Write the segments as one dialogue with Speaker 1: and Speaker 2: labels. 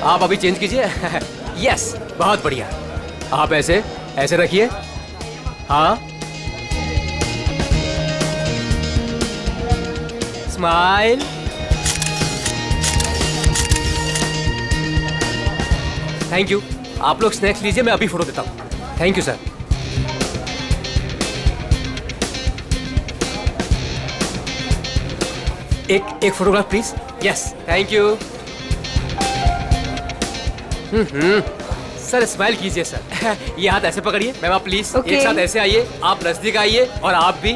Speaker 1: आप अभी चेंज कीजिए। यस, बहुत बढ़िया। आप ऐसे ऐसे रखिए। हाँ, स्माइल। Thank you. आप लोग स्नैक्स लीजिए, मैं अभी फोटो देता हूँ। Thank you sir. एक photograph please. Yes, thank you. Sir smile कीजिए सर। ये हाथ ऐसे पकड़िए। मैम आप प्लीज एक साथ ऐसे आइए। आप नजदीक आइए और आप भी।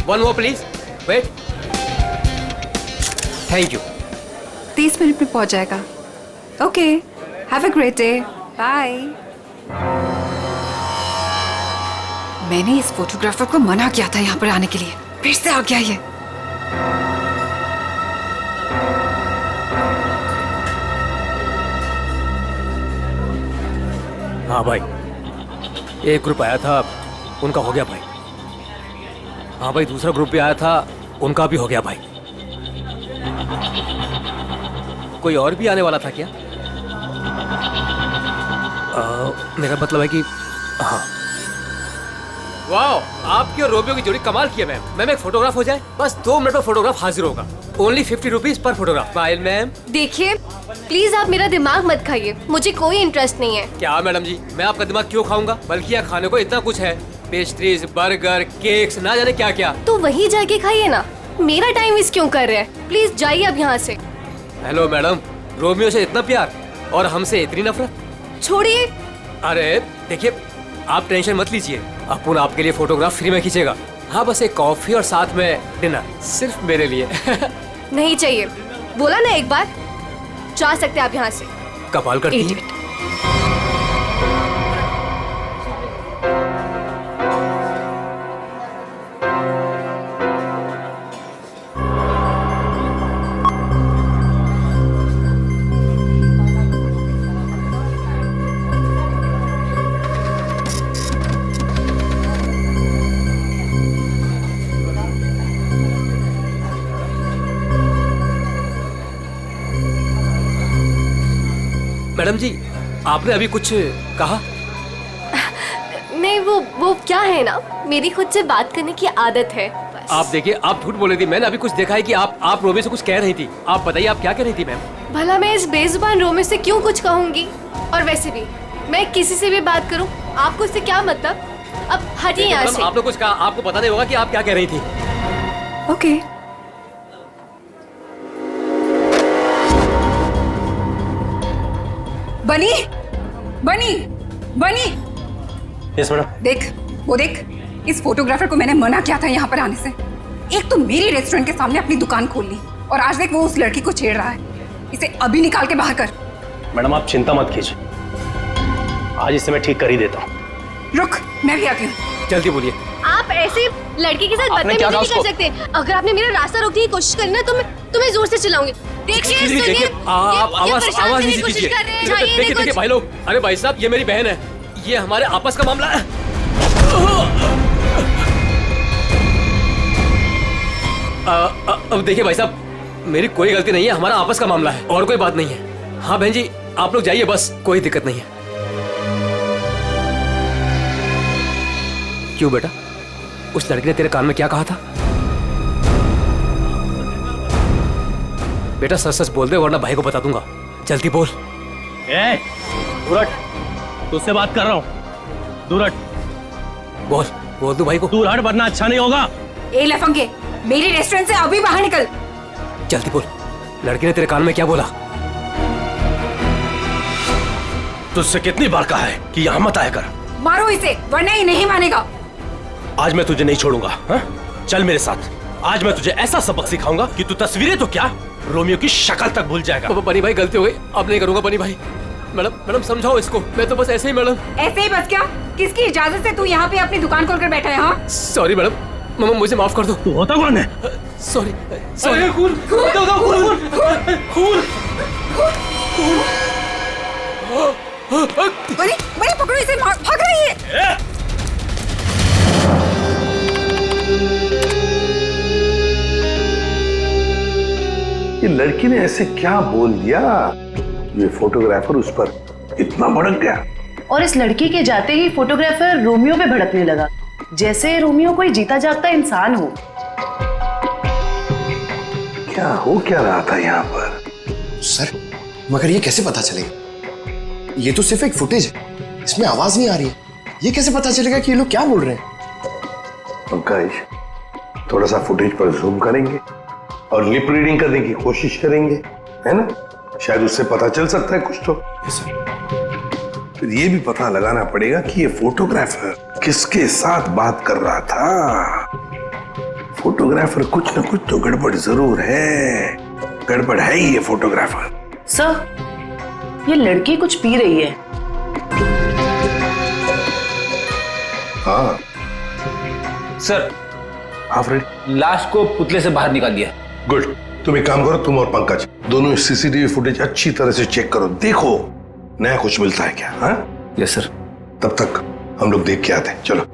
Speaker 1: One more please. Wait. Thank you.
Speaker 2: 30 minute में पहुंच जाएगा। Okay, have a great day, bye. मैंने इस फोटोग्राफर को मना किया था यहाँ पर आने के लिए, फिर से आ गया ये।
Speaker 1: हाँ भाई, एक ग्रुप आया था, उनका हो गया भाई। हाँ भाई, दूसरा ग्रुप भी आया था, उनका भी हो गया भाई। कोई और भी आने वाला था क्या? मेरा मतलब है कि हाँ। वाओ, आपकी और रोमियो की जोड़ी कमाल की है मैम। मैम एक फोटोग्राफ हो जाए, बस 2 मिनट में फोटोग्राफ हाजिर होगा। Only 50 rupees per photograph. Smile ma'am.
Speaker 3: देखिए प्लीज आप मेरा दिमाग मत खाइए, मुझे कोई इंटरेस्ट नहीं है।
Speaker 1: क्या मैडम जी, मैं आपका दिमाग क्यों खाऊंगा? बल्कि यहाँ खाने को इतना कुछ है, पेस्ट्रीज, बर्गर, केक्स, ना जाने क्या क्या।
Speaker 3: तो वहीं जाके खाइए ना, मेरा टाइम वेस्ट क्यों कर रहे हैं? प्लीज जाइए अब यहाँ से।
Speaker 1: हेलो मैडम, रोमियो से इतना प्यार और हमसे इतनी नफरत?
Speaker 3: छोड़िए।
Speaker 1: अरे देखिए, आप टेंशन मत लीजिए, अपुन आपके लिए फोटोग्राफ फ्री में खींचेगा। हाँ, बस एक कॉफी और साथ में डिनर, सिर्फ मेरे लिए।
Speaker 3: नहीं चाहिए, बोला ना एक बार। जा सकते आप यहाँ से।
Speaker 1: कमाल करती है। मैडम जी, आपने अभी कुछ कहा?
Speaker 3: नहीं, वो क्या है ना, मेरी खुद से बात करने की आदत है बस।
Speaker 1: आप देखिए, आप झूठ बोल रही थी। मैंने अभी कुछ देखा है कि आप रोमियो से कुछ कह रही थी। आप बताइए, आप क्या कह रही थी मैम?
Speaker 3: भला मैं इस बेजुबान रोमियो से क्यों कुछ कहूँगी? और वैसे भी मैं किसी से भी बात करूँ, आपको इससे क्या मतलब? अब हटिए यहाँ से।
Speaker 1: आपने कुछ कहा, आपको पता नहीं होगा कि आप क्या कह रही थी।
Speaker 2: ओके। बनी बनी बनी।
Speaker 1: Yes madam.
Speaker 2: देख, वो देख, इस फोटोग्राफर को मैंने मना किया था यहाँ पर आने से। एक तो मेरी रेस्टोरेंट के सामने अपनी दुकान खोल ली, और आज देख वो उस लड़की को छेड़ रहा है। इसे अभी निकाल के बाहर कर।
Speaker 4: मैडम आप चिंता मत कीजिए, आज इसे मैं ठीक कर ही देता हूँ।
Speaker 2: रुक, मैं भी आती हूँ।
Speaker 1: जल्दी बोलिए।
Speaker 3: आप ऐसे लड़की के साथ बदतमीजी नहीं कर सकते। अगर आपने मेरा रास्ता रोकने की कोशिश करी ना, तो मैं तुम्हें जोर से चलाऊंगी। देखिए,
Speaker 1: देखिए, आप आवाज नहीं कीजिए। देखिए भाई लोग, अरे भाई साहब, ये मेरी बहन है, ये हमारे आपस का मामला है। अब देखिए भाई साहब, मेरी कोई गलती नहीं है, हमारा आपस का मामला है और कोई बात नहीं है। हाँ बहन जी, आप लोग जाइए, बस कोई दिक्कत नहीं है। क्यों बेटा, उस लड़की ने तेरे कान में क्या कहा था? बेटा सच सच बोल दे, वरना भाई को बता दूंगा। जल्दी बोल।
Speaker 4: दूर हट, तुझसे बात कर रहा हूँ। दूर हट।
Speaker 1: बोल दू भाई को।
Speaker 4: दूर हट, वरना अच्छा नहीं होगा।
Speaker 2: ए लफंगे, मेरी रेस्टोरेंट से अभी बाहर निकल।
Speaker 1: जल्दी बोल, लड़की ने तेरे कान में क्या बोला?
Speaker 4: तुझसे कितनी बार कहा है कि यहाँ मत आया कर।
Speaker 2: मारो इसे, वरना ये नहीं मानेगा।
Speaker 4: आज मैं तुझे नहीं छोड़ूंगा। हा? चल मेरे साथ, आज मैं तुझे ऐसा सबक सिखाऊंगा कि तू तस्वीरें तो क्या, रोमियो की शक्ल तक भूल जाएगा।
Speaker 1: बनी भाई, गलती हो गई, अब नहीं करूंगा। बनी भाई, मैडम समझाओ इसको। मैं तो बस ऐसे ही मैडम।
Speaker 2: ऐसे ही बस क्या? किसकी इजाजत से तू यहाँ पे अपनी दुकान खोलकर बैठा है? हाँ,
Speaker 1: सॉरी मैडम, मुझे माफ कर दो।
Speaker 4: तू होता कौन है?
Speaker 1: सॉरी।
Speaker 4: खून
Speaker 2: बनी पकड़ो इसे, भाग रही है।
Speaker 5: ये लड़की ने ऐसे क्या बोल दिया, ये फोटोग्राफर उस पर इतना भड़क गया।
Speaker 6: और इस लड़की के जाते ही फोटोग्राफर रोमियो पे भड़कने लगा, जैसे रोमियो कोई जीता जागता इंसान हो।
Speaker 5: क्या हो क्या रहा था यहाँ पर?
Speaker 7: सर, मगर ये कैसे पता चलेगा? ये तो सिर्फ एक फुटेज है, इसमें आवाज नहीं आ रही है। ये कैसे पता चलेगा कि ये लोग क्या बोल रहे हैं?
Speaker 5: पंकज, थोड़ा सा फुटेज पर जूम करेंगे और लिप रीडिंग करने की कोशिश करेंगे, है ना? शायद उससे पता चल सकता है कुछ तो। फिर ये भी पता लगाना पड़ेगा कि ये फोटोग्राफर किसके साथ बात कर रहा था। फोटोग्राफर कुछ न कुछ तो गड़बड़ जरूर है। गड़बड़ है ही ये फोटोग्राफर।
Speaker 6: सर, ये लड़की कुछ पी रही है।
Speaker 5: हाँ
Speaker 1: सर,
Speaker 5: हाँ फ्रेंड,
Speaker 1: लाश को पुतले से बाहर निकाल दिया।
Speaker 5: गुड। तुम एक काम करो, तुम और पंकज दोनों सीसीटीवी फुटेज अच्छी तरह से चेक करो, देखो नया कुछ मिलता है क्या। हाँ
Speaker 1: यस सर।
Speaker 5: तब तक हम लोग देख के आते हैं, चलो।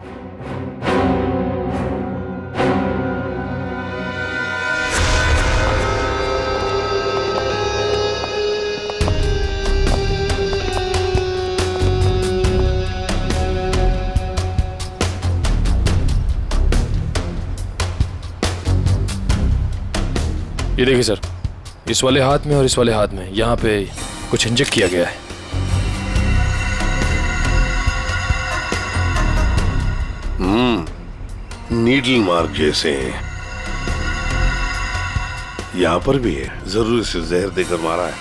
Speaker 8: ये देखिए सर, इस वाले हाथ में और इस वाले हाथ में यहाँ पे कुछ इंजेक्ट किया गया है।
Speaker 5: नीडल मार्क जैसे हैं। यहाँ पर भी है, जरूर इसे जहर देकर मारा है।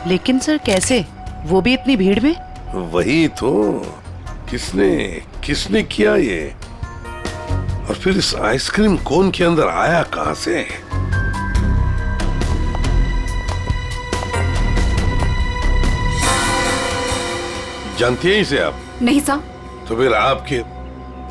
Speaker 6: लेकिन सर कैसे, वो भी इतनी भीड़ में?
Speaker 5: वही तो, किसने किसने किया ये? और फिर इस आइसक्रीम कोन के अंदर आया कहां से? जानती हैं इसे आप?
Speaker 2: नहीं सर।
Speaker 5: तो फिर आपके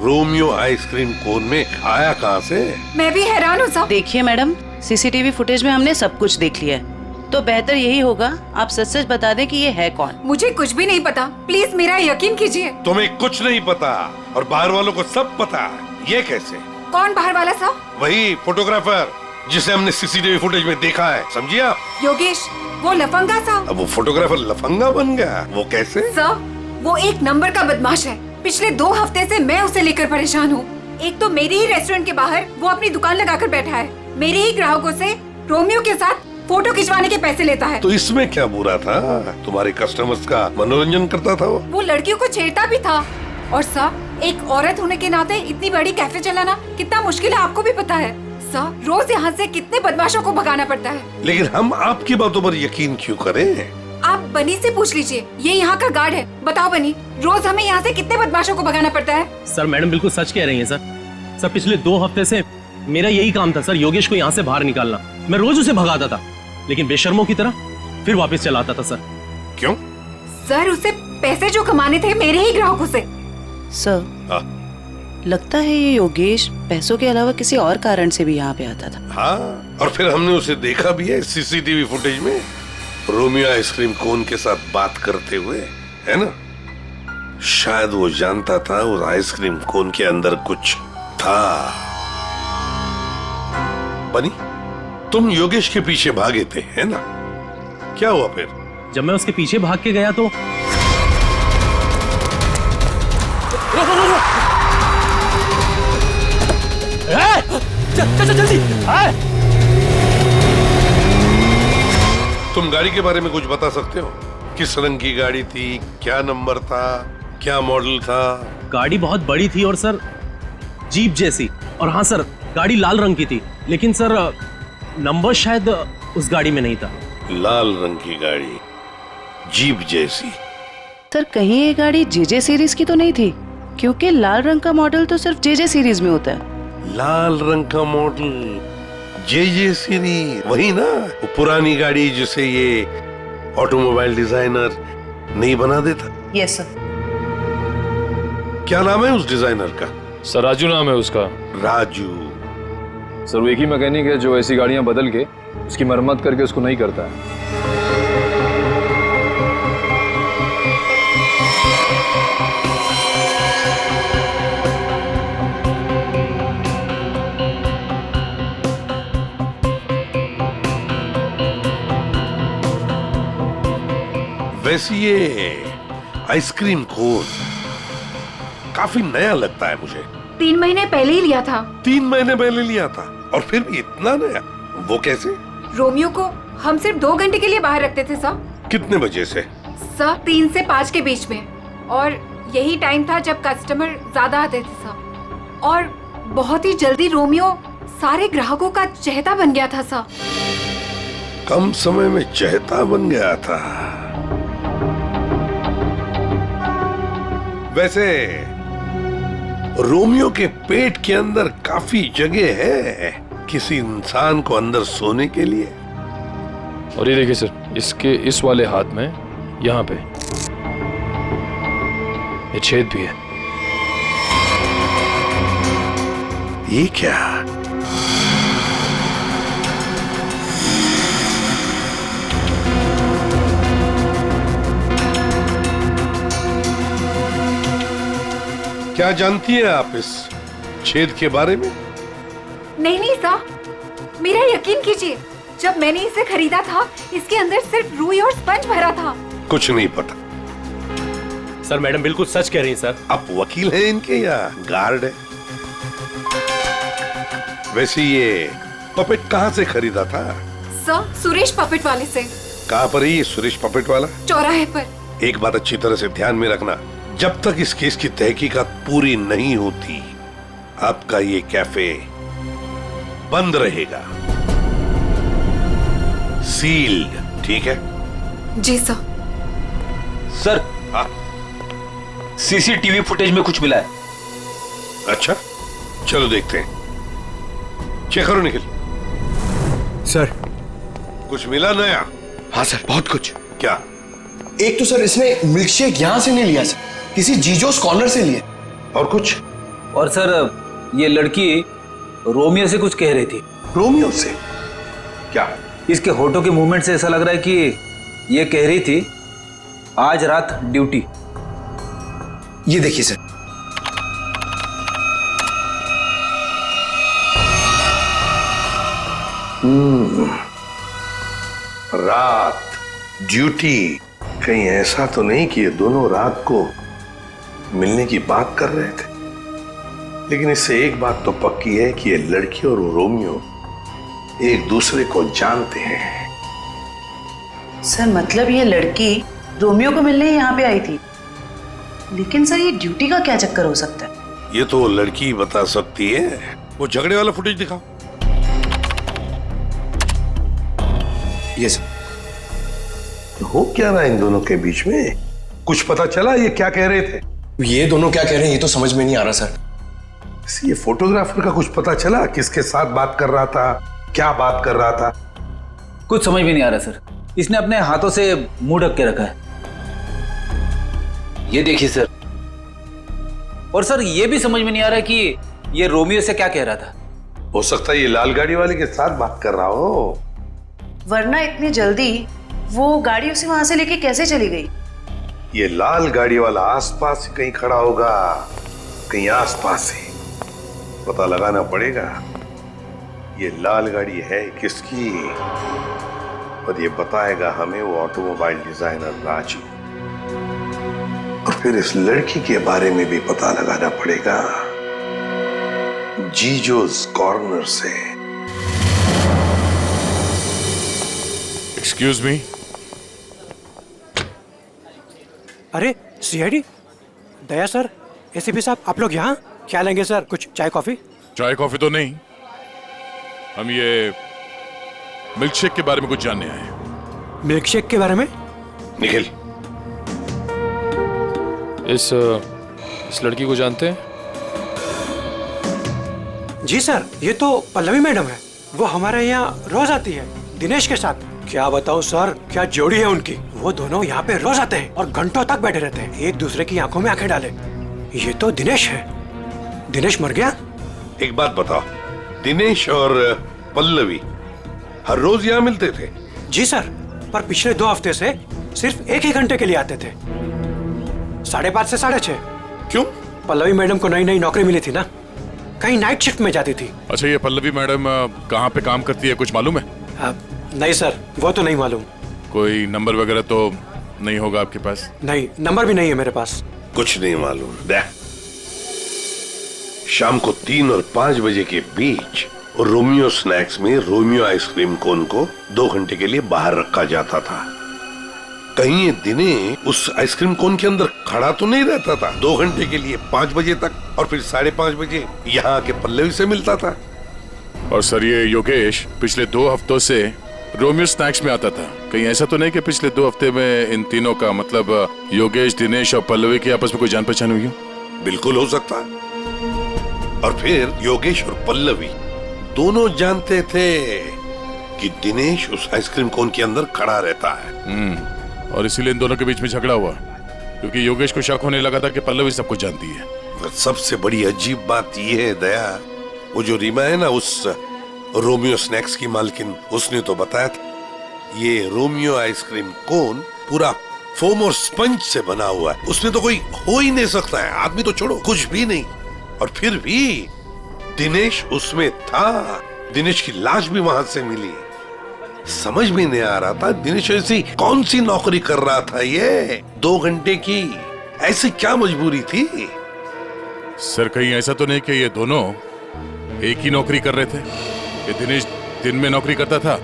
Speaker 5: रोमियो आइसक्रीम कोन में आया कहां से?
Speaker 2: मैं भी हैरान हूँ सर।
Speaker 6: देखिए मैडम, सीसीटीवी फुटेज में हमने सब कुछ देख लिया है, तो बेहतर यही होगा आप सच सच बता दें कि ये है कौन।
Speaker 2: मुझे कुछ भी नहीं पता, प्लीज मेरा यकीन कीजिए।
Speaker 5: तुम्हें कुछ नहीं पता और बाहर वालों को सब पता। ये कैसे?
Speaker 2: कौन बाहर वाला सर?
Speaker 5: वही फोटोग्राफर जिसे हमने सीसीटीवी फुटेज में देखा है, समझिए आप?
Speaker 2: योगेश, वो लफंगा सर।
Speaker 5: अब वो फोटोग्राफर लफंगा बन गया, वो कैसे?
Speaker 2: सर, वो एक नंबर का बदमाश है। पिछले 2 हफ्ते से मैं उसे लेकर परेशान हूँ। एक तो मेरे ही रेस्टोरेंट के बाहर वो अपनी दुकान लगाकर बैठा है, मेरे ही ग्राहकों से रोमियो के साथ फोटो खिंचवाने के पैसे लेता है।
Speaker 5: तो इसमें क्या बुरा था? तुम्हारे कस्टमर्स का मनोरंजन करता था वो
Speaker 2: लड़कियों को छेड़ता भी था। और सर, एक औरत होने के नाते इतनी बड़ी कैफे चलाना कितना मुश्किल है, आपको भी पता है। सर, रोज यहाँ से कितने बदमाशों को भगाना पड़ता है।
Speaker 5: लेकिन हम आपकी बातों पर यकीन क्यों करें?
Speaker 2: आप बनी से पूछ लीजिए, ये यहाँ का गार्ड है। बताओ बनी, रोज हमें यहाँ से कितने बदमाशों को भगाना पड़ता है?
Speaker 4: सर मैडम बिल्कुल सच कह रही हैं सर। पिछले 2 हफ्ते से मेरा यही काम था सर, योगेश को यहाँ से बाहर निकालना। मैं रोज उसे भगाता था, लेकिन बेशर्मों की तरह फिर वापस चलाता था सर।
Speaker 5: क्यों?
Speaker 2: सर, उसे पैसे जो कमाने थे मेरे ही ग्राहकों से।
Speaker 6: सर, लगता है ये योगेश पैसों के अलावा किसी और कारण से भी यहाँ पे आता था।
Speaker 5: हाँ, और फिर हमने उसे देखा भी है सीसीटीवी फुटेज में, रोमियो आइसक्रीम कोन के साथ बात करते हुए, है ना? शायद वो जानता था उस आइसक्रीम कोन के अंदर कुछ था। बनी, तुम योगेश के पीछे भागे थे, है ना? क्या हुआ फिर?
Speaker 4: जब मैं उसके पीछे भाग के गया तो
Speaker 1: जल्दी।
Speaker 5: तुम गाड़ी के बारे में कुछ बता सकते हो? किस रंग की गाड़ी थी, क्या नंबर था, क्या मॉडल था?
Speaker 4: गाड़ी बहुत बड़ी थी और सर जीप जैसी। और हाँ सर, गाड़ी लाल रंग की थी, लेकिन सर नंबर शायद उस गाड़ी में नहीं था।
Speaker 5: लाल रंग की गाड़ी, जीप जैसी।
Speaker 6: सर, कहीं ये गाड़ी जेजे सीरीज की तो नहीं थी? क्योंकि लाल रंग का मॉडल तो सिर्फ जेजे सीरीज में होता है।
Speaker 5: लाल रंग का मॉडल, जे सीरीज, वही ना? वो पुरानी गाड़ी जिसे ये ऑटोमोबाइल डिजाइनर नहीं बना देता।
Speaker 6: Yes sir.
Speaker 5: क्या नाम है उस डिजाइनर का?
Speaker 8: सर राजू नाम है उसका।
Speaker 5: राजू।
Speaker 8: सर वो एक ही मैकेनिक है जो ऐसी गाड़ियां बदल के उसकी मरम्मत करके उसको नहीं करता है।
Speaker 5: वैसे ये आइसक्रीम कोन काफी नया लगता है मुझे।
Speaker 2: 3 महीने पहले ही लिया था।
Speaker 5: 3 महीने पहले लिया था और फिर भी इतना नया, वो कैसे?
Speaker 2: रोमियो को हम सिर्फ 2 घंटे के लिए बाहर रखते थे सर।
Speaker 5: कितने बजे से?
Speaker 2: सर 3 से 5 के बीच में, और यही टाइम था जब कस्टमर ज्यादा आते थे सर। और बहुत ही जल्दी रोमियो सारे ग्राहकों का चहेता बन गया था सर।
Speaker 5: कम समय में चहेता बन गया था। वैसे रोमियो के पेट के अंदर काफी जगह है किसी इंसान को अंदर सोने के लिए।
Speaker 8: और ये देखिए सर, इसके इस वाले हाथ में यहाँ पे ये छेद भी है।
Speaker 5: ये क्या? क्या जानती हैं आप इस छेद के बारे में?
Speaker 2: नहीं सर, मेरा यकीन कीजिए, जब मैंने इसे खरीदा था इसके अंदर सिर्फ रुई और स्पंज भरा था।
Speaker 5: कुछ नहीं पता।
Speaker 4: सर मैडम बिल्कुल सच कह रही हैं सर।
Speaker 5: आप वकील हैं इनके या गार्ड है? वैसे ये पपेट कहाँ से खरीदा था?
Speaker 2: सर सुरेश पपेट वाले से।
Speaker 5: कहाँ पर है ये सुरेश पपेट वाला?
Speaker 2: चौराहे पर।
Speaker 5: एक बात अच्छी तरह से ध्यान में रखना, जब तक इस केस की तहकीकात पूरी नहीं होती आपका ये कैफे बंद रहेगा, सील्ड, ठीक है?
Speaker 2: जी सर।
Speaker 9: सर,
Speaker 5: हाँ?
Speaker 9: सीसीटीवी फुटेज में कुछ मिला है।
Speaker 5: अच्छा, चलो देखते हैं। चेक करो निखिल।
Speaker 7: सर।
Speaker 5: कुछ मिला नया?
Speaker 7: हाँ सर, बहुत कुछ।
Speaker 5: क्या?
Speaker 7: एक तो सर इसने मिल्कशेक यहां से नहीं लिया सर, किसी जीजोस कॉर्नर से लिया।
Speaker 5: और कुछ?
Speaker 9: और सर ये लड़की रोमियो से कुछ कह रही थी।
Speaker 5: रोमियो से? क्या?
Speaker 9: इसके होठों के मूवमेंट से ऐसा लग रहा है कि ये कह रही थी आज रात ड्यूटी।
Speaker 7: ये देखिए सर।
Speaker 5: रात ड्यूटी, कहीं ऐसा तो नहीं कि ये दोनों रात को मिलने की बात कर रहे थे? लेकिन इससे एक बात तो पक्की है कि ये लड़की और रोमियो एक दूसरे को जानते हैं।
Speaker 6: सर मतलब ये लड़की रोमियो को मिलने यहाँ पे आई थी, लेकिन सर ये ड्यूटी का क्या चक्कर हो सकता है?
Speaker 5: ये तो वो लड़की बता सकती है। वो झगड़े वाला फुटेज दिखाओ।
Speaker 7: ये सर।
Speaker 5: हो क्या रहा है इन दोनों के बीच में? कुछ पता चला ये क्या कह रहे थे?
Speaker 7: ये दोनों क्या कह रहे हैं ये तो समझ में नहीं आ रहा सर।
Speaker 5: ये फोटोग्राफर का कुछ पता चला? किसके साथ बात कर रहा था, क्या बात कर रहा था?
Speaker 9: कुछ समझ में नहीं आ रहा सर। इसने अपने हाथों से मुंह ढक के रखा है। ये देखिए सर। और सर ये भी समझ में नहीं आ रहा कि ये रोमियो से क्या कह रहा था।
Speaker 5: हो सकता है ये लाल गाड़ी वाले के साथ बात कर रहा हो।
Speaker 6: वरना इतनी जल्दी वो गाड़ी उसे वहां से लेके कैसे चली गई?
Speaker 5: ये लाल गाड़ी वाला आसपास ही कहीं खड़ा होगा, कहीं आसपास ही। पता लगाना पड़ेगा ये लाल गाड़ी है किसकी, और ये बताएगा हमें वो ऑटोमोबाइल डिजाइनर राजू। और फिर इस लड़की के बारे में भी पता लगाना पड़ेगा जीजोस कॉर्नर से।
Speaker 8: Excuse me.
Speaker 10: अरे सीआईडी दया सर, एसीपी साहब, आप लोग यहाँ क्या लेंगे सर? कुछ चाय कॉफी?
Speaker 8: चाय कॉफी तो नहीं, हम ये मिल्कशेक के बारे में कुछ जानने आए हैं।
Speaker 10: मिल्कशेक के बारे में?
Speaker 5: निखिल,
Speaker 8: इस लड़की को जानते हैं?
Speaker 10: जी सर, ये तो पल्लवी मैडम है। वो हमारे यहाँ रोज आती है दिनेश के साथ। क्या बताऊं सर, क्या जोड़ी है उनकी। वो दोनों यहाँ पे रोज आते हैं और घंटों तक बैठे रहते हैं, एक दूसरे की आंखों में आंखें डाले। ये तो दिनेश है। दिनेश मर गया?
Speaker 5: एक बात बताओ, दिनेश और पल्लवी हर रोज यहाँ मिलते थे?
Speaker 10: जी सर, पर पिछले 2 हफ्ते से सिर्फ 1 ही घंटे के लिए आते थे, 5:30 से 6:30।
Speaker 5: क्यों?
Speaker 10: पल्लवी मैडम को नई नई नौकरी मिली थी ना, कहीं नाइट शिफ्ट में जाती थी।
Speaker 8: अच्छा, ये पल्लवी मैडम कहाँ पे काम करती है, कुछ मालूम है?
Speaker 10: नहीं सर, वो तो नहीं मालूम।
Speaker 8: कोई नंबर वगैरह तो नहीं होगा आपके पास?
Speaker 10: नहीं, नंबर भी नहीं है मेरे पास।
Speaker 5: कुछ नहीं मालूम। देख, शाम को 3 और 5 बजे के बीच रोमियो स्नैक्स में रोमियो आइसक्रीम कोन को 2 घंटे के लिए बाहर रखा जाता था। कहीं ये दिने उस आइसक्रीम कोन के अंदर खड़ा तो नहीं रहता था 2 घंटे के लिए 5 बजे तक, और फिर 5:30 बजे यहाँ आके पल्लवी से मिलता था।
Speaker 8: और सर ये योगेश पिछले 2 हफ्तों से रोमियो स्नैक्स में आता था। कहीं ऐसा तो नहीं कि पिछले 2 हफ्ते में इन तीनों का मतलब योगेश, दिनेश और पल्लवी की आपस में कोई जान पहचान हुई हो?
Speaker 5: बिल्कुल हो सकता है। और फिर योगेश और पल्लवी दोनों जानते थे कि दिनेश उस आइसक्रीम कोन के अंदर खड़ा रहता है।
Speaker 8: और इसीलिए इन दोनों के बीच में झगड़ा हुआ, क्योंकि योगेश को शक होने लगा था कि पल्लवी सब कुछ जानती है।
Speaker 5: और सबसे बड़ी अजीब बात यह है दया, वो जो रीमा है ना उस रोमियो स्नैक्स की मालकिन, उसने तो बताया था ये रोमियो आइसक्रीम कोन पूरा फोम और स्पंज से बना हुआ है, उसमें तो कोई हो ही नहीं सकता है, आदमी तो छोड़ो कुछ भी नहीं। और फिर भी दिनेश उसमें था, दिनेश की लाश भी वहां से मिली। समझ में नहीं आ रहा था दिनेश ऐसी कौन सी नौकरी कर रहा था ये 2 घंटे की, ऐसी क्या मजबूरी थी?
Speaker 8: सर कहीं ऐसा तो नहीं कि ये दोनों एक ही नौकरी कर रहे थे? ये दिनेश दिन में नौकरी करता था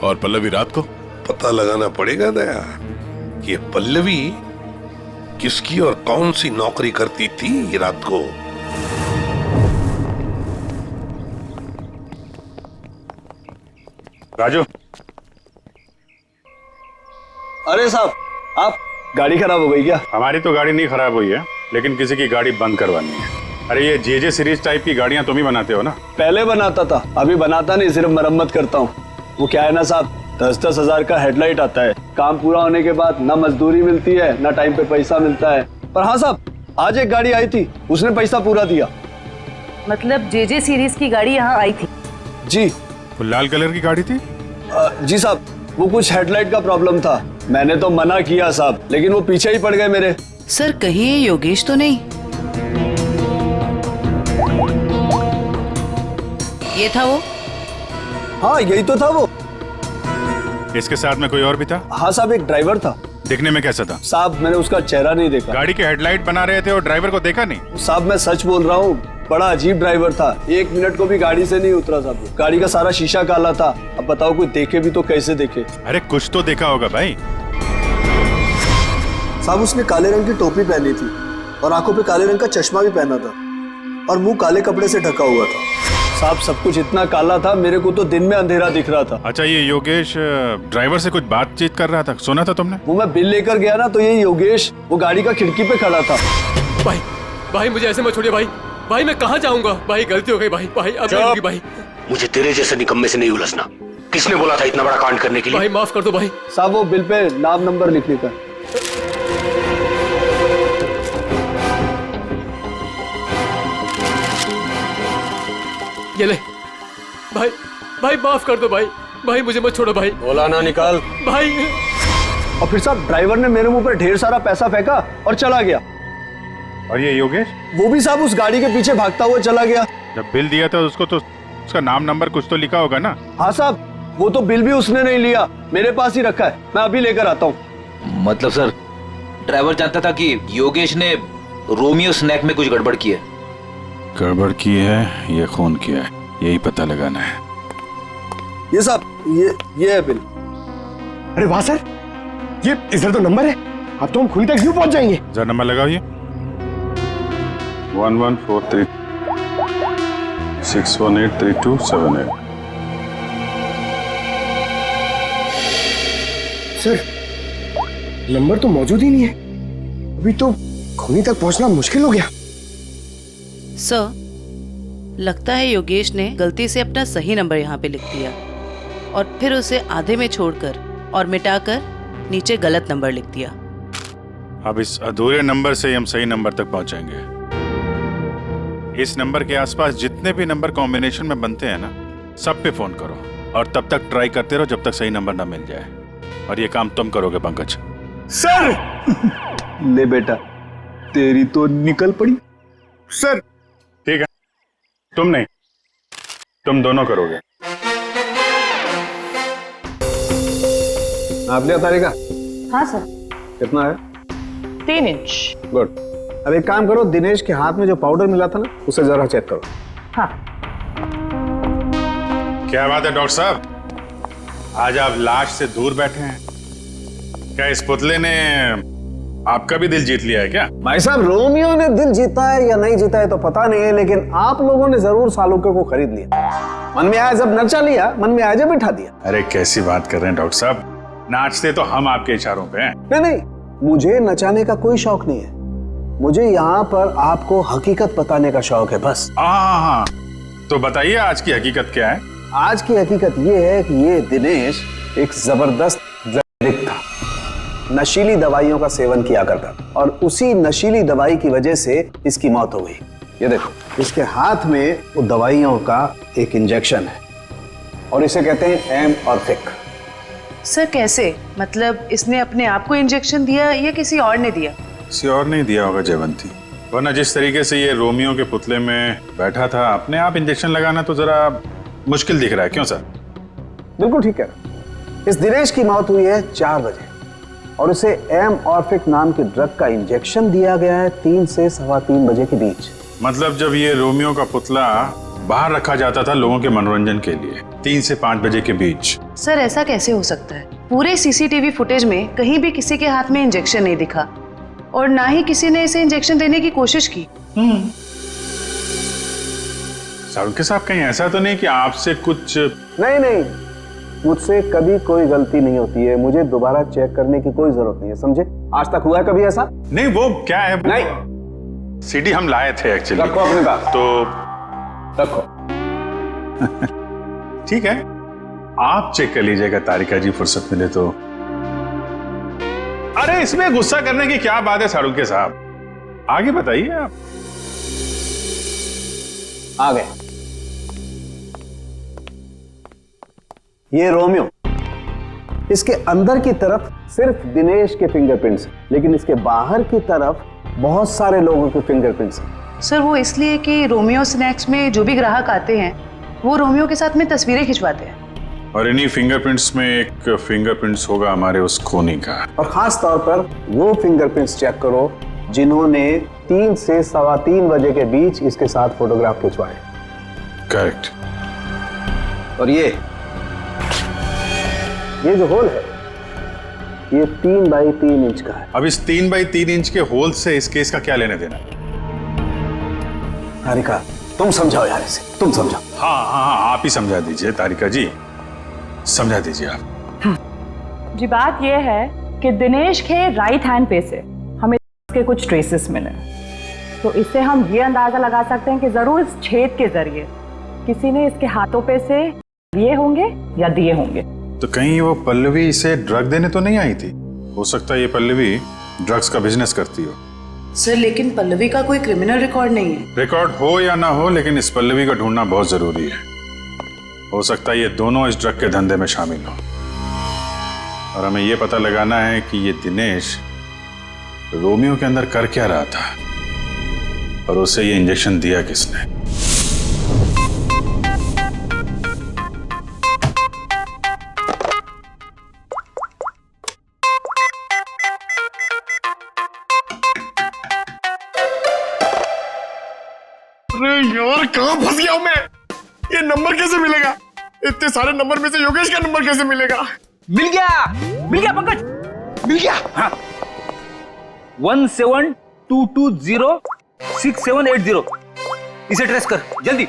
Speaker 8: और पल्लवी रात को?
Speaker 5: पता लगाना पड़ेगा दया कि पल्लवी किसकी और कौन सी नौकरी करती थी रात को।
Speaker 11: राजू। अरे साहब, आप गाड़ी खराब हो गई क्या?
Speaker 12: हमारी तो गाड़ी नहीं खराब हुई है, लेकिन किसी की गाड़ी बंद करवानी है। अरे ये जेजे सीरीज टाइप की गाड़ियां तुम ही बनाते हो ना?
Speaker 11: पहले बनाता था, अभी बनाता नहीं, सिर्फ मरम्मत करता हूँ। वो क्या है ना साहब, 10-10 हजार का हेडलाइट आता है, काम पूरा होने के बाद ना मजदूरी मिलती है ना टाइम पे पैसा मिलता है। पर हाँ साहब, आज एक गाड़ी आई थी, उसने पैसा पूरा दिया।
Speaker 6: मतलब जेजे सीरीज की गाड़ी यहाँ आई थी?
Speaker 11: जी।
Speaker 12: वो लाल कलर की गाड़ी थी?
Speaker 11: जी साहब, वो कुछ हेडलाइट का प्रॉब्लम था, मैंने तो मना किया साहब, लेकिन वो पीछे ही पड़ गए मेरे।
Speaker 6: सर कहीं ये योगेश तो नहीं? ये था वो?
Speaker 11: हाँ यही तो था वो।
Speaker 12: इसके साथ में कोई और भी था?
Speaker 11: हाँ साहब, एक ड्राइवर था।
Speaker 12: दिखने में कैसा था?
Speaker 11: साहब मैंने उसका चेहरा नहीं देखा।
Speaker 12: गाड़ी के हेडलाइट बना रहे थे और ड्राइवर को देखा नहीं?
Speaker 11: साहब मैं सच बोल रहा हूँ, बड़ा अजीब ड्राइवर था, 1 मिनट को भी गाड़ी से नहीं उतरा साहब। गाड़ी का सारा शीशा काला था। अब बताओ कोई देखे भी तो कैसे देखे?
Speaker 12: अरे कुछ तो देखा होगा भाई।
Speaker 11: साहब उसने काले रंग की टोपी पहनी थी और आंखों पे काले रंग का चश्मा भी पहना था और मुंह काले कपड़े से ढका हुआ था। साहब सब कुछ इतना काला था, मेरे को तो दिन में अंधेरा दिख रहा था।
Speaker 12: अच्छा, ये योगेश ड्राइवर से कुछ बातचीत कर रहा था, सुना था तुमने?
Speaker 11: वो मैं बिल लेकर गया ना, तो ये योगेश वो गाड़ी का खिड़की पे खड़ा था।
Speaker 1: भाई भाई मुझे ऐसे मत छोड़िए भाई, भाई मैं कहाँ जाऊंगा? भाई गलती हो गई भाई, भाई अब नहीं होगी भाई।
Speaker 7: मुझे तेरे जैसे निकम्मे से नहीं उलझना। किसने बोला था इतना बड़ा कांड करने के लिए?
Speaker 1: भाई माफ कर दो भाई।
Speaker 11: साहब वो बिल पे नाम नंबर लिखने का।
Speaker 1: ये ले भाई, भाई माफ कर दो भाई, भाई मुझे मत छोड़ो भाई।
Speaker 11: बोला ना निकाल
Speaker 1: भाई।
Speaker 11: और फिर साहब ड्राइवर ने मेरे मुंह पर ढेर सारा पैसा फेंका और चला गया।
Speaker 12: और ये योगेश?
Speaker 11: वो भी साहब उस गाड़ी के पीछे भागता हुआ चला गया।
Speaker 12: जब बिल दिया था उसको तो उसका नाम नंबर कुछ तो लिखा होगा ना?
Speaker 11: हाँ साहब, वो तो बिल भी उसने नहीं लिया, मेरे पास ही रखा है, मैं अभी लेकर आता हूँ।
Speaker 9: मतलब सर ड्राइवर जानता था कि योगेश ने रोमियो स्नैक में कुछ गड़बड़ की है?
Speaker 12: गड़बड़ की है या खून किया है, यही पता लगाना है।
Speaker 11: ये साहब ये है बिल।
Speaker 7: अरे वाह सर, ये इधर तो नंबर है, अब तो हम खुद तक यूं पहुंच जाएंगे।
Speaker 12: जरा नंबर लगाओ, ये 1143 6183278।
Speaker 7: सर नंबर तो मौजूद ही नहीं है, अभी तो खूनी तक पहुंचना मुश्किल हो गया।
Speaker 6: सर लगता है योगेश ने गलती से अपना सही नंबर यहाँ पे लिख दिया और फिर उसे आधे में छोड़कर और मिटाकर नीचे गलत नंबर लिख दिया।
Speaker 12: अब इस अधूरे नंबर से हम सही नंबर तक पहुंचेंगे। इस नंबर के आसपास जितने भी नंबर कॉम्बिनेशन में बनते हैं ना, सब पे फोन करो और तब तक ट्राई करते रहो जब तक सही नंबर ना मिल जाए। और ये काम तुम करोगे पंकज।
Speaker 7: सर
Speaker 11: ले बेटा, तेरी तो निकल पड़ी।
Speaker 7: सर
Speaker 12: ठीक है, तुम नहीं, तुम दोनों करोगे।
Speaker 11: आपने बता देगा?
Speaker 6: हाँ सर।
Speaker 11: कितना है?
Speaker 13: 3 इंच।
Speaker 11: गुड। अब एक काम करो, दिनेश के हाथ में जो पाउडर मिला था ना, उसे जरा चेक करो।
Speaker 13: हाँ।
Speaker 12: क्या बात है डॉक्टर साहब, आज आप लाश से दूर बैठे हैं। क्या इस पुतले ने आपका भी दिल जीत लिया है क्या?
Speaker 11: भाई साहब, रोमियो ने दिल जीता है या नहीं जीता है तो पता नहीं है, लेकिन आप लोगों ने जरूर सालुके को खरीद लिया। मन में आया जब नचा लिया, मन में आया जब बिठा दिया।
Speaker 12: अरे कैसी बात कर रहे हैं डॉक्टर साहब, नाचते तो हम आपके इशारों पे हैं।
Speaker 11: नहीं नहीं, मुझे नचाने का कोई शौक नहीं है, मुझे यहाँ पर आपको हकीकत बताने का शौक है बस।
Speaker 12: हाँ, तो बताइए आज की हकीकत क्या है?
Speaker 11: आज की हकीकत ये है कि ये दिनेश एक जबरदस्त ड्रग एडिक्ट था, नशीली दवाइयों का सेवन किया करता था और उसी नशीली दवाई की वजह से इसकी मौत हो गई। ये देखो, इसके हाथ में वो दवाइयों का एक इंजेक्शन है और इसे कहते हैं एमऑर्फिक।
Speaker 6: सर कैसे? मतलब इसने अपने आप को इंजेक्शन दिया या किसी और ने दिया?
Speaker 12: किसी और नहीं दिया होगा जयवंती, वरना जिस तरीके से ये रोमियो के पुतले में बैठा था, अपने आप इंजेक्शन लगाना तो जरा मुश्किल दिख रहा है। क्यों सर?
Speaker 11: बिल्कुल ठीक है। इस दिनेश की मौत हुई है 4 बजे और उसे एमऑर्फिक नाम के ड्रग का इंजेक्शन दिया गया है 3 से 3:15 बजे के बीच।
Speaker 12: मतलब जब ये रोमियो का पुतला बाहर रखा जाता था लोगों के मनोरंजन के लिए 3 से 5 बजे के बीच।
Speaker 6: सर ऐसा कैसे हो सकता है? पूरे सीसीटीवी फुटेज में कहीं भी किसी के हाथ में इंजेक्शन नहीं दिखा और ना ही किसी ने इसे इंजेक्शन देने की कोशिश की।
Speaker 12: सारुके साहब, कहीं ऐसा तो नहीं कि आपसे कुछ?
Speaker 11: नहीं, मुझसे कभी कोई गलती नहीं होती है, मुझे दोबारा चेक करने की कोई जरूरत नहीं है, समझे? आज तक हुआ है कभी ऐसा?
Speaker 12: नहीं, वो क्या है?
Speaker 11: नहीं,
Speaker 12: सीडी हम लाए थे एक्चुअली।
Speaker 11: रखो अपने पास।
Speaker 12: तो
Speaker 11: रखो।
Speaker 12: ठीक है, आप चेक कर लीजिएगा तारिका जी, फुर्सत मिले तो। अरे इसमें गुस्सा करने की क्या बात है सारुके साहब, आगे बताइए आप।
Speaker 11: आ गए। ये रोमियो, इसके अंदर की तरफ सिर्फ दिनेश के फिंगरप्रिंट्स हैं, लेकिन इसके बाहर की तरफ बहुत सारे लोगों के फिंगरप्रिंट्स हैं।
Speaker 6: सर वो इसलिए कि रोमियो स्नैक्स में जो भी ग्राहक आते हैं वो रोमियो के साथ में तस्वीरें खिंचवाते हैं
Speaker 12: और इन्हीं फिंगरप्रिंट्स में एक फिंगरप्रिंट्स होगा हमारे उस खूनी का।
Speaker 11: और खास तौर पर वो फिंगरप्रिंट्स चेक करो जिन्होंने 3 से 3:15 बजे के बीच इसके साथ फोटोग्राफ खिंचवाए।
Speaker 12: करेक्ट।
Speaker 11: और ये जो होल है ये 3 बाई 3 इंच का है।
Speaker 12: अब इस 3 बाई 3 इंच के होल से इस केस का क्या लेने देना?
Speaker 11: तारिका, तुम समझाओ यार इसे, तुम समझाओ।
Speaker 12: हाँ, आप ही समझा दीजिए तारिका जी, समझा दीजिए आप।
Speaker 13: जी बात यह है कि दिनेश के राइट हैंड पे से हमें इसके कुछ ट्रेसेस मिले, तो इससे हम ये अंदाजा लगा सकते हैं कि जरूर इस छेद के जरिए किसी ने इसके हाथों पे से लिए होंगे या दिए होंगे।
Speaker 12: तो कहीं वो पल्लवी इसे ड्रग देने तो नहीं आई थी? हो सकता है ये पल्लवी ड्रग्स का बिजनेस करती हो।
Speaker 6: सर लेकिन पल्लवी का कोई क्रिमिनल रिकॉर्ड नहीं है।
Speaker 12: रिकॉर्ड हो या ना हो, लेकिन इस पल्लवी का ढूंढना बहुत जरूरी है। हो सकता है ये दोनों इस ड्रग के धंधे में शामिल हो और हमें ये पता लगाना है कि ये दिनेश रोमियो के अंदर कर क्या रहा था और उसे ये इंजेक्शन दिया किसने।
Speaker 7: अरे यार, कहाँ फंस गया हूं मैं? ये नंबर कैसे मिलेगा? इतने सारे नंबर में से योगेश का नंबर कैसे मिलेगा?
Speaker 9: मिल गया पंकज, मिल गया। हाँ, 17220670, इसे ट्रेस कर जल्दी।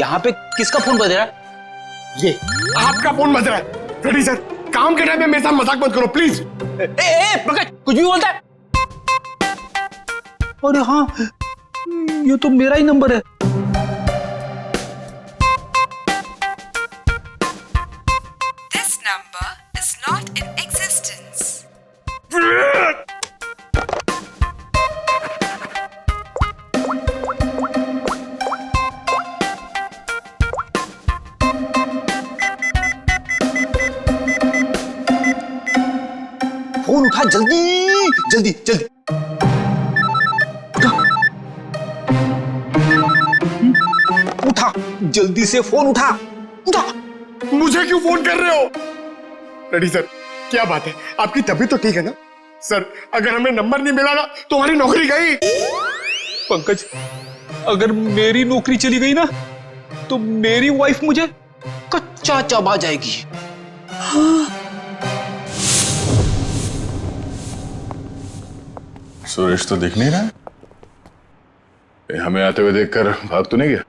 Speaker 9: यहाँ पे किसका फोन बज रहा है?
Speaker 7: ये आपका फोन बज रहा है। रेडी सर, काम के टाइम में मेरे साथ मजाक मत करो प्लीज।
Speaker 9: पंकज, कुछ भी बोलता है? अरे हाँ, ये तो मेरा ही नंबर है।
Speaker 2: This number is not in existence.
Speaker 9: Phone उठा जल्दी जल्दी जल्दी। उठा जल्दी से, फोन उठा उठा।
Speaker 7: मुझे क्यों फोन कर रहे हो? रेड्डी सर, क्या बात है? आपकी तबीयत तो ठीक है ना? सर, अगर हमें नंबर नहीं मिला ना तो हमारी नौकरी गई।
Speaker 9: पंकज, अगर मेरी नौकरी चली गई ना तो मेरी वाइफ मुझे कच्चा चबा जाएगी।
Speaker 8: सुरेश तो दिख नहीं रहा है। हमें आते हुए देखकर भाग तो नहीं गया?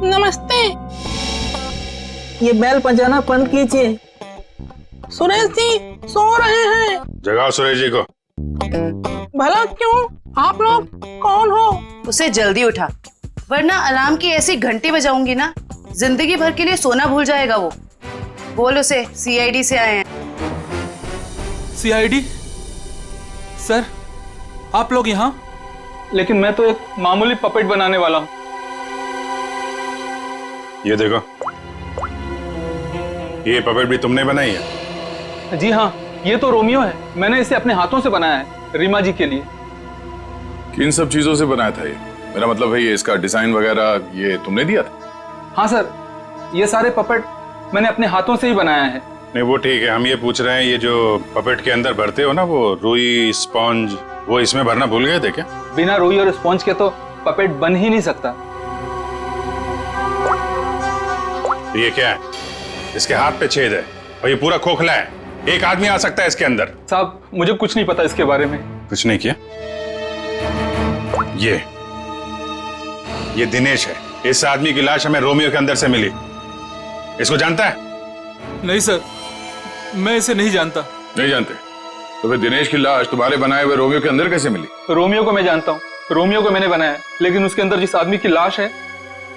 Speaker 14: नमस्ते, ये बैल बजाना बंद कीजिए। सुरेश जी सो रहे हैं।
Speaker 8: जगाओ सुरेश जी को।
Speaker 14: भला क्यों? आप लोग कौन हो?
Speaker 6: उसे जल्दी उठा, वरना अलार्म की ऐसी घंटी बजाऊंगी ना, जिंदगी भर के लिए सोना भूल जाएगा वो। बोल उसे सीआईडी से आए हैं।
Speaker 9: सीआईडी? सर, आप लोग यहाँ?
Speaker 11: लेकिन मैं तो एक मामूली पपेट बनाने वाला हूँ।
Speaker 12: ये देखो, ये पपेट भी तुमने बनाई है?
Speaker 11: जी हाँ, ये तो रोमियो है। मैंने इसे अपने हाथों से बनाया है, रीमा जी के लिए।
Speaker 8: किन सब चीजों से बनाया था ये? मेरा मतलब है ये इसका डिजाइन वगैरह ये तुमने दिया था?
Speaker 11: हाँ सर, ये सारे पपेट मैंने अपने हाथों से ही बनाया है।
Speaker 12: नहीं वो ठीक है, हम ये पूछ रहे हैं ये जो पपेट के अंदर भरते हो ना, वो रुई स्पॉन्ज, वो इसमें भरना भूल गए थे क्या?
Speaker 11: बिना रुई और स्पॉन्ज के तो पपेट बन ही नहीं सकता।
Speaker 12: ये क्या है? इसके हाथ पे छेद है और ये पूरा खोखला है, एक आदमी आ सकता है इसके अंदर।
Speaker 11: साहब, मुझे कुछ नहीं पता इसके बारे में।
Speaker 12: कुछ नहीं किया? ये दिनेश है। इस आदमी की लाश हमें रोमियो के अंदर से मिली। इसको जानता है?
Speaker 9: नहीं सर, मैं इसे नहीं जानता।
Speaker 8: नहीं जानते? तो फिर दिनेश की लाश तुम्हारे बनाए हुए रोमियो के अंदर कैसे मिली?
Speaker 11: रोमियो को मैं जानता हूँ, रोमियो को मैंने बनाया, लेकिन उसके अंदर जिस आदमी की लाश है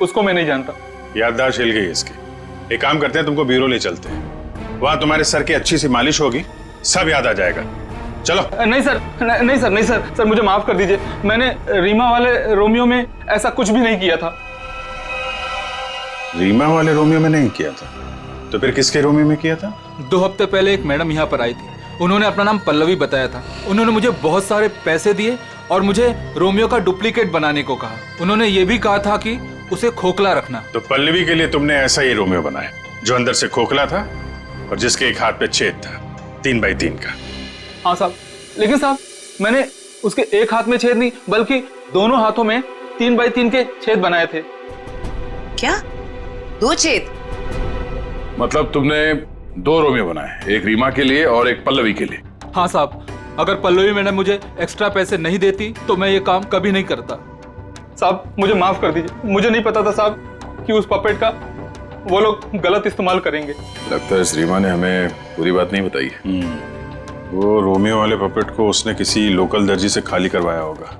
Speaker 11: उसको मैं नहीं जानता।
Speaker 12: याददाश्त हिल गई इसकी। एक काम करते हैं, तुमको ब्यूरो ले चलते हैं, वहां तुम्हारे सर की अच्छी सी मालिश होगी, सब याद आ जाएगा। चलो।
Speaker 11: नहीं सर, नहीं सर, नहीं सर, सर मुझे माफ कर दीजिए। मैंने रीमा वाले रोमियो में ऐसा कुछ भी नहीं किया था।
Speaker 12: रीमा वाले रोमियो में नहीं किया था? तो फिर किसके रोमियो में किया था?
Speaker 9: 2 हफ्ते पहले एक मैडम यहाँ पर आई थी। उन्होंने अपना नाम पल्लवी बताया था। उन्होंने मुझे बहुत सारे पैसे दिए और मुझे रोमियो का डुप्लीकेट बनाने को कहा। उन्होंने ये भी कहा था कि उसे खोखला रखना।
Speaker 12: तो पल्लवी के लिए तुमने ऐसा ही रोमियो बनाया जो अंदर से खोखला था और जिसके एक हाथ पे छेद था 3 बाई 3 का।
Speaker 11: हाँ साहब, लेकिन साहब मैंने उसके एक हाथ में छेद नहीं बल्कि दोनों हाथों में 3 बाई 3 के छेद बनाए थे।
Speaker 6: क्या? 2 छेद?
Speaker 8: मतलब तुमने 2 रोमियो बनाए, एक रीमा के लिए और एक पल्लवी के लिए?
Speaker 9: हाँ साहब, अगर पल्लवी मैडम मुझे एक्स्ट्रा पैसे नहीं देती तो मैं ये काम कभी नहीं करता।
Speaker 11: साहब मुझे माफ कर दीजिए, मुझे नहीं पता था साहब कि उस पपेट का वो लोग गलत इस्तेमाल करेंगे।
Speaker 8: लगता है इस रीमा ने हमें पूरी बात नहीं बताई है।
Speaker 12: वो रोमियो वाले पपेट को उसने किसी लोकल दर्जी से खाली करवाया होगा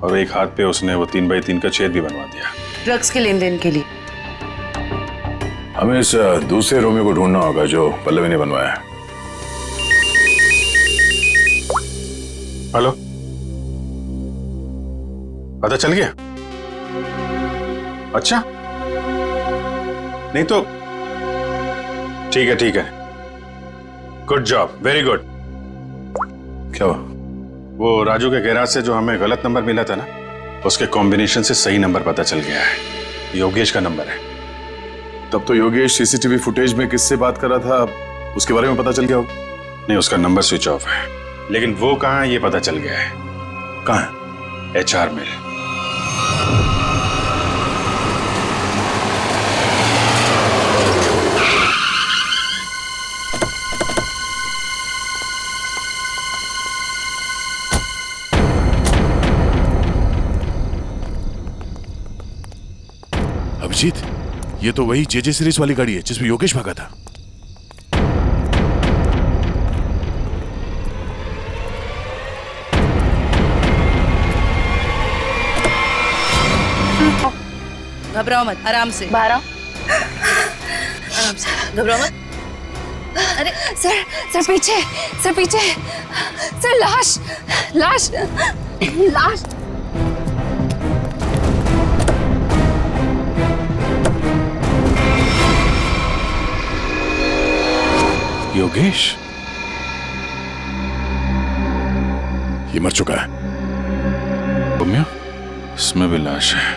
Speaker 12: और एक हाथ पे उसने वो 3 बाई 3 का छेद भी बनवा दिया।
Speaker 6: ड्रग्स के लेन देन के लिए।
Speaker 8: हमें इस दूसरे रोमियो को ढूंढना होगा जो पल्लवी ने बनवाया है।
Speaker 12: हेलो, पता चल गया? अच्छा, नहीं तो ठीक है, ठीक है, गुड जॉब, वेरी गुड।
Speaker 8: क्या हुआ?
Speaker 12: वो राजू के गैराज से जो हमें गलत नंबर मिला था ना, उसके कॉम्बिनेशन से सही नंबर पता चल गया है। योगेश का नंबर है।
Speaker 8: तब तो योगेश सीसीटीवी फुटेज में किससे बात कर रहा था उसके बारे में पता चल गया होगा?
Speaker 12: नहीं, उसका नंबर स्विच ऑफ है, लेकिन वो कहाँ है ये पता चल गया है।
Speaker 8: कहाँ है?
Speaker 12: HR मिल।
Speaker 8: अभिजीत, ये तो वही JJ सीरीज वाली गाड़ी है जिसमें योगेश भागा था।
Speaker 6: घबराओ मत, आराम से।
Speaker 3: 12।
Speaker 6: आराम से, घबराओ मत।
Speaker 2: अरे सर, सर पीछे, सर पीछे, सर लाश, लाश, लाश।
Speaker 8: योगेश ये मर चुका है।
Speaker 12: रोमियो?
Speaker 8: इसमें भी लाश है।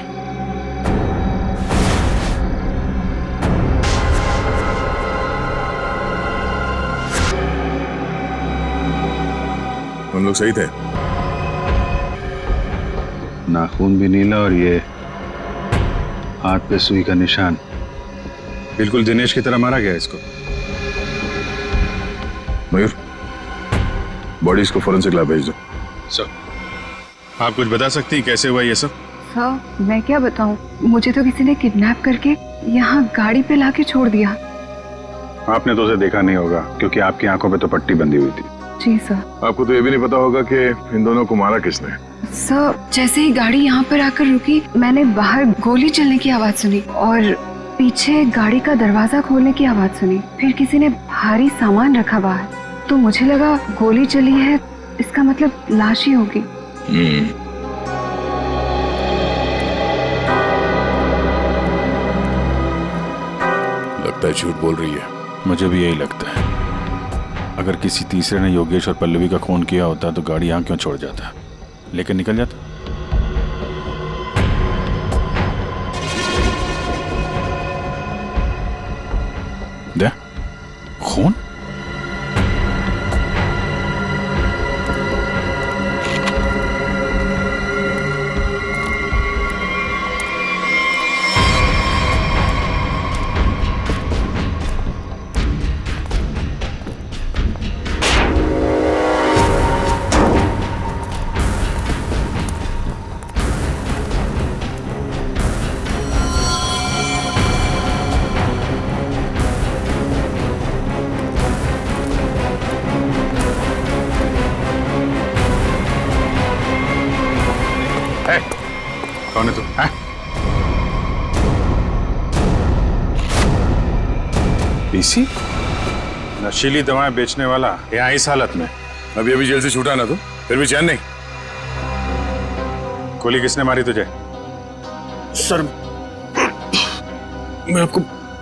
Speaker 5: हम लोग सही थे।
Speaker 12: नाखून भी नीला और ये हाथ पे सुई का निशान, बिल्कुल दिनेश की तरह मारा गया इसको।
Speaker 5: मयूर, बॉडी इसको फोरेंसिक लैब भेज दो।
Speaker 12: सर, आप कुछ बता सकती हैं कैसे हुआ ये सब?
Speaker 2: सर, मैं क्या बताऊं, मुझे तो किसी ने किडनैप करके यहाँ गाड़ी पे लाके छोड़ दिया।
Speaker 12: आपने तो उसे देखा नहीं होगा क्योंकि आपकी आंखों पे तो पट्टी बंधी हुई थी।
Speaker 2: जी सर।
Speaker 5: आपको तो ये भी नहीं पता होगा कि इन दोनों को मारा किसने।
Speaker 2: सर, जैसे ही गाड़ी यहाँ पर आकर रुकी, मैंने बाहर गोली चलने की आवाज सुनी और पीछे गाड़ी का दरवाजा खोलने की आवाज सुनी। फिर किसी ने भारी सामान रखा बाहर, तो मुझे लगा गोली चली है, इसका मतलब लाश ही होगी।
Speaker 8: लगता है झूठ बोल रही है।
Speaker 12: मुझे भी यही लगता है। अगर किसी तीसरे ने योगेश और पल्लवी का खून किया होता तो गाड़ी यहाँ क्यों छोड़ जाता, लेकिन निकल जाता। दे खून। कौन है तू? पीसी? नशीली दवाएं बेचने वाला यहाँ इस हालत में?
Speaker 5: अभी जेल से छूटा ना, तो फिर भी चैन नहीं।
Speaker 12: गोली किसने मारी तुझे?
Speaker 10: सर, मैं आपको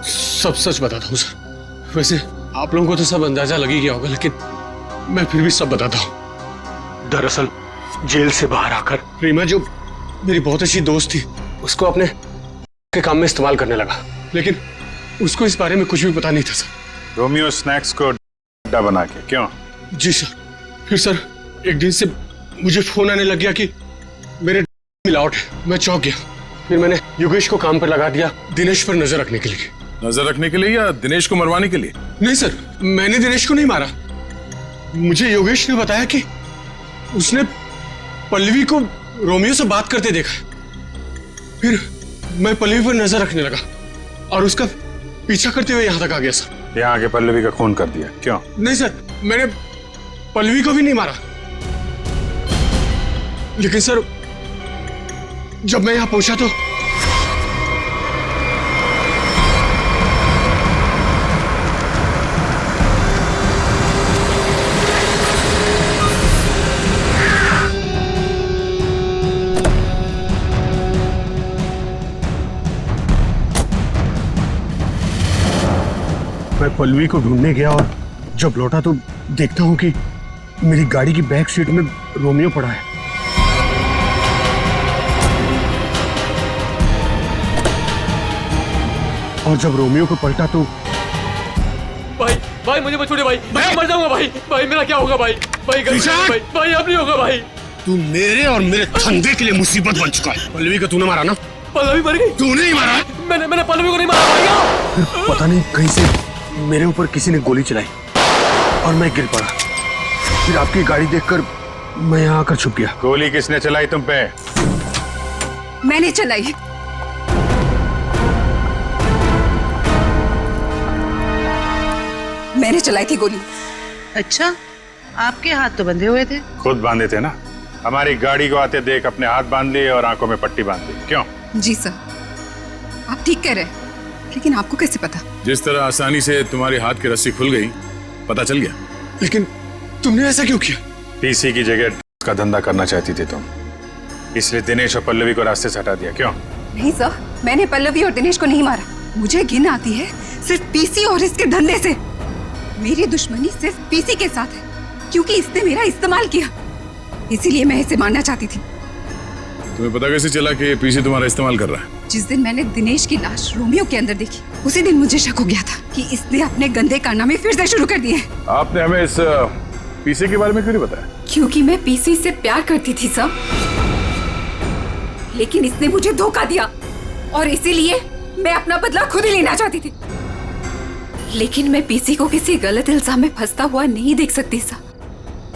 Speaker 10: सब सच बताता हूँ सर। वैसे आप लोगों को तो सब अंदाजा लग ही गया होगा, लेकिन मैं फिर भी सब बताता हूँ। दरअसल जेल से बाहर आकर रीमा, जो मेरी बहुत अच्छी दोस्त थी, उसको अपने के काम में इस्तेमाल करने लगा, लेकिन उसको इस बारे में कुछ भी पता नहीं था सर।
Speaker 12: रोमियो स्नैक्स को अड्डा बना के? क्यों?
Speaker 10: जी सर। फिर सर, एक दिन से मुझे फोन आने लग गया कि मेरे मिलावट है। मैं चौंक गया। फिर मैंने योगेश को काम पर लगा दिया, दिनेश पर नजर रखने के लिए।
Speaker 5: नजर रखने के लिए या दिनेश को मरवाने के लिए?
Speaker 10: नहीं सर, मैंने दिनेश को नहीं मारा। मुझे योगेश ने बताया कि उसने पल्लवी को रोमियो से बात करते देखा। फिर मैं पल्लवी पर नजर रखने लगा और उसका पीछा करते हुए यहाँ तक आ गया सर।
Speaker 12: यहाँ आके पल्लवी का खून कर दिया? क्यों?
Speaker 10: नहीं सर, मैंने पल्लवी को भी नहीं मारा, लेकिन सर जब मैं यहाँ पहुंचा तो मैं पल्लवी को ढूंढने गया और जब लौटा तो देखता हूं कि मेरी गाड़ी की बैक सीट में रोमियो पड़ा है। और जब रोमियो को पलटा तो
Speaker 1: भाई मुझे मत छोड़िए भाई, मैं मर जाऊंगा भाई मेरा क्या होगा भाई भाई अब नहीं होगा भाई।
Speaker 10: तू मेरे और मेरे धंधे के लिए मुसीबत बन चुका है। पल्लवी को तूने मारा ना?
Speaker 1: पल्लवी मर गई?
Speaker 10: तूने ही मारा?
Speaker 1: मैंने पल्लवी को नहीं मारा भाई।
Speaker 10: फिर पता नहीं कहीं से मेरे ऊपर किसी ने गोली चलाई और मैं गिर पड़ा। फिर आपकी गाड़ी देखकर मैं यहाँ आकर छुप गया।
Speaker 12: गोली किसने चलाई तुम पे?
Speaker 2: मैंने चलाई। मैंने चलाई थी गोली।
Speaker 6: अच्छा, आपके हाथ तो बंधे हुए थे।
Speaker 12: खुद बांधे थे ना। हमारी गाड़ी को आते देख अपने हाथ बांध लिए और आंखों में पट्टी बांध ली। क्यों?
Speaker 2: जी सर, आप ठीक कह रहे हैं, लेकिन आपको कैसे पता?
Speaker 5: जिस तरह आसानी से तुम्हारे हाथ की रस्सी खुल गई, पता चल गया।
Speaker 10: लेकिन तुमने ऐसा क्यों किया?
Speaker 12: पीसी की जगह का धंधा करना चाहती थी तुम, इसलिए दिनेश और पल्लवी को रास्ते से हटा दिया। क्यों?
Speaker 2: नहीं सर, मैंने पल्लवी और दिनेश को नहीं मारा। मुझे घिन आती है सिर्फ पीसी और इसके धंधे से। मेरी दुश्मनी सिर्फ पीसी के साथ है, क्योंकि इसने मेरा इस्तेमाल किया, इसीलिए मैं इसे मारना चाहती थी।
Speaker 8: तुम्हें पता कैसे चला कि पीसी तुम्हारा इस्तेमाल कर रहा है?
Speaker 2: जिस दिन मैंने दिनेश की लाश रोमियो के अंदर देखी, उसी दिन मुझे शक हो गया था कि इसने अपने गंदे कारनामे फिर से शुरू कर दिए।
Speaker 8: आपने हमें इस पीसी के बारे में क्यों नहीं बताया?
Speaker 2: क्योंकि मैं पीसी से प्यार करती थी सर, लेकिन इसने मुझे धोखा दिया और इसीलिए मैं अपना बदला खुद ही लेना चाहती थी। लेकिन मैं पीसी को किसी गलत इल्जाम में फंसता हुआ नहीं देख सकती सर,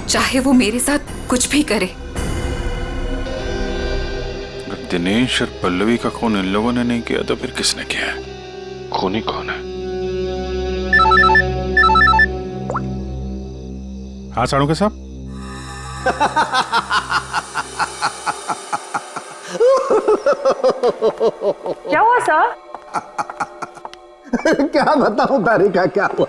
Speaker 2: चाहे वो मेरे साथ कुछ भी करे।
Speaker 12: दिनेश और पल्लवी का खून इन लोगों ने नहीं किया तो फिर किसने किया है? खूनी कौन है? हाँ साड़ू साहब।
Speaker 13: क्या हुआ सर?
Speaker 11: क्या बताऊं तारिका, क्या हुआ?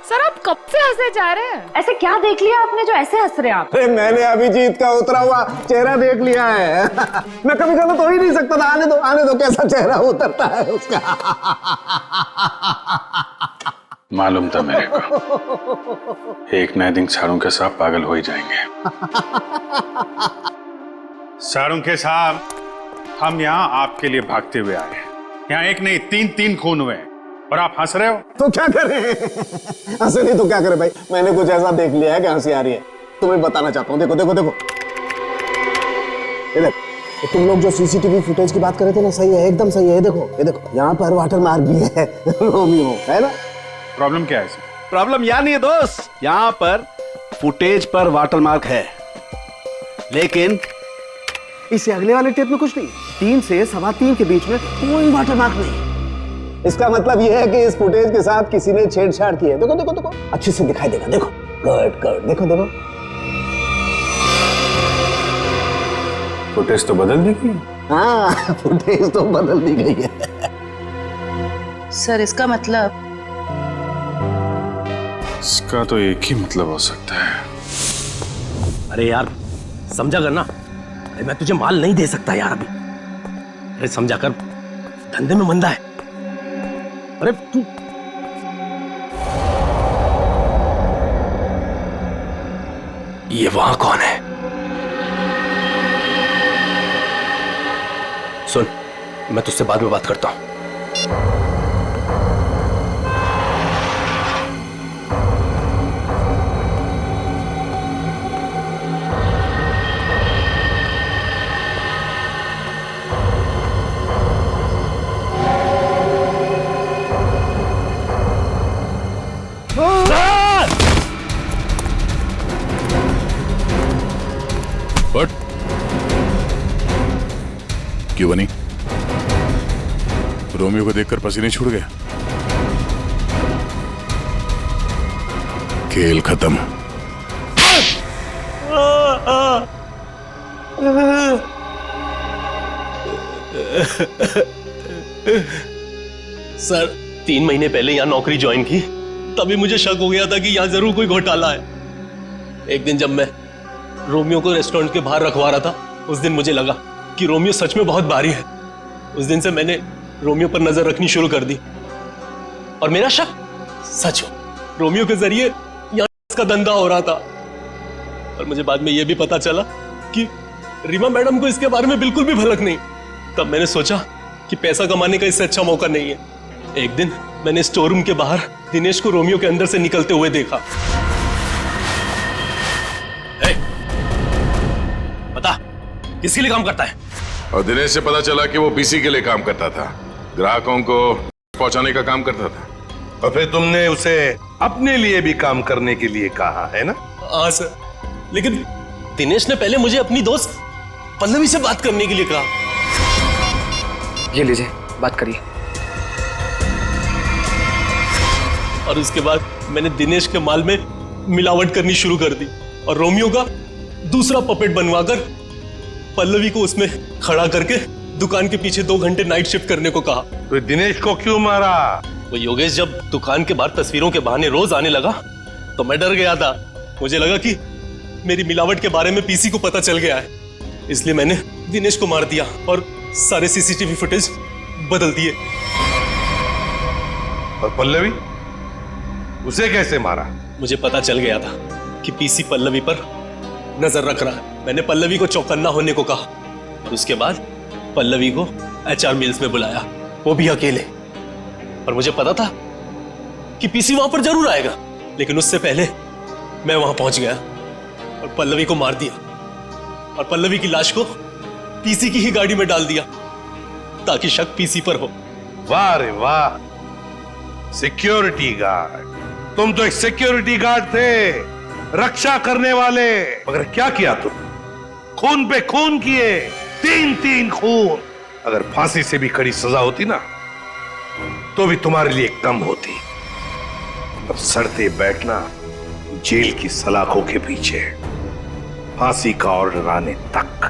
Speaker 13: सर आप कब से हंसे जा रहे हैं? ऐसे क्या देख लिया आपने जो ऐसे हंस रहे हैं आप?
Speaker 11: अरे मैंने अभिजीत का उतरा हुआ चेहरा देख लिया है। मैं कभी गलत हो ही नहीं सकता था। आने दो कैसा चेहरा उतरता है उसका।
Speaker 12: मालूम था मेरे को, एक नए दिन साड़ू के साथ पागल हो ही जाएंगे। साड़ू के साथ हम यहाँ आपके लिए भागते हुए आए हैं। यहाँ एक नहीं तीन खून हुए और आप हंस रहे हो।
Speaker 11: तो क्या करें? हंसे नहीं तो क्या करें भाई, मैंने कुछ ऐसा देख लिया है कि हंसी आ रही है। तुम्हें बताना चाहता हूँ, देखो देखो देखो इधर। तो तुम लोग जो सीसीटीवी फुटेज की बात कर रहे थे ना, सही है, एकदम सही है। ये देखो यहाँ पर वाटर मार्क भी है रोमियो, है ना?
Speaker 12: प्रॉब्लम क्या है इसमें?
Speaker 11: प्रॉब्लम यहाँ नहीं है दोस्त, यहाँ पर फुटेज पर वाटर मार्क है, लेकिन इससे अगले वाले टेप में कुछ नहीं। 3 से 3:15 के बीच में कोई वाटर मार्क नहीं। इसका मतलब यह है कि इस फुटेज के साथ किसी ने छेड़छाड़ की है। देखो देखो देखो, अच्छे से दिखाई देगा। देखो कट देखो देखो,
Speaker 12: फुटेज तो बदल दी गई।
Speaker 11: हाँ फुटेज तो बदल दी गई है।
Speaker 6: सर इसका मतलब?
Speaker 12: इसका तो एक ही मतलब हो सकता है।
Speaker 4: अरे यार समझा कर ना, अरे मैं तुझे माल नहीं दे सकता यार अभी। अरे समझा कर, धंधे में मंदा है। अरे तू ये वहां कौन है? सुन, मैं तुझसे बाद में बात करता हूं।
Speaker 8: बट क्यों बनी? रोमियो को देखकर पसीने छूट गया। खेल खत्म।
Speaker 4: सर 3 महीने पहले यहाँ नौकरी ज्वाइन की, तभी मुझे शक हो गया था कि यहाँ जरूर कोई घोटाला है। एक दिन जब मैं रोमियो को रेस्टोरेंट के बाहर रखवा रहा था, उस दिन मुझे लगा कि रोमियो सच में बहुत भारी है। उस दिन से मैंने रोमियो पर नजर रखनी शुरू कर दी और मेरा शक सच हो, रोमियो के जरिए यहाँ इसका धंधा हो रहा था। और मुझे बाद में यह भी पता चला कि रीमा मैडम को इसके बारे में बिल्कुल भी भनक नहीं। तब मैंने सोचा कि पैसा कमाने का इससे अच्छा मौका नहीं है। एक दिन मैंने स्टोर रूम के बाहर दिनेश को रोमियो के अंदर से निकलते हुए देखा। बता किसके लिए काम करता है?
Speaker 8: और दिनेश से पता चला कि वो पीसी के लिए काम करता था, ग्राहकों को पहुंचाने का काम करता था।
Speaker 5: और फिर तुमने उसे अपने लिए भी काम करने के लिए कहा है ना?
Speaker 4: हाँ सर, लेकिन दिनेश ने पहले मुझे अपनी दोस्त पल्लवी से बात करने के लिए कहा।
Speaker 1: ये लीजिए, बात करिए।
Speaker 4: और उसके बाद मैंने दिनेश के माल में मिलावट करनी शुरू कर दी और रोमियो का दूसरा पपेट बनवाकर पल्लवी को उसमें खड़ा करके दुकान के पीछे 2 घंटे नाइट शिफ्ट करने को कहा।
Speaker 5: तो दिनेश को क्यों मारा?
Speaker 4: वो योगेश जब दुकान के बाहर तस्वीरों के बहाने रोज आने लगा तो मैं डर गया था। मुझे लगा कि मेरी मिलावट के बारे में पीसी को पता चल गया है, इसलिए मैंने दिनेश को मार दिया और सारे सीसीटीवी फुटेज बदल दिए।
Speaker 5: और पल्लवी, उसे कैसे मारा?
Speaker 4: मुझे पता चल गया था कि पीसी पल्लवी पर नजर रख रहा है। मैंने पल्लवी को चौकन्ना होने को कहा और उसके बाद पल्लवी को HR मील्स में बुलाया, वो भी अकेले। और मुझे पता था कि पीसी वहां पर जरूर आएगा, लेकिन उससे पहले मैं वहां पहुंच गया और पल्लवी को मार दिया और पल्लवी की लाश को पीसी की ही गाड़ी में डाल दिया ताकि शक पीसी पर हो।
Speaker 5: वाह रे वाह, सिक्योरिटी गार्ड। तुम तो एक सिक्योरिटी गार्ड थे, रक्षा करने वाले। मगर क्या किया तुम? खून पे खून किए, 3 खून। अगर फांसी से भी कड़ी सजा होती ना तो भी तुम्हारे लिए कम होती। अब सड़ते बैठना जेल की सलाखों के पीछे, फांसी का ऑर्डर आने तक।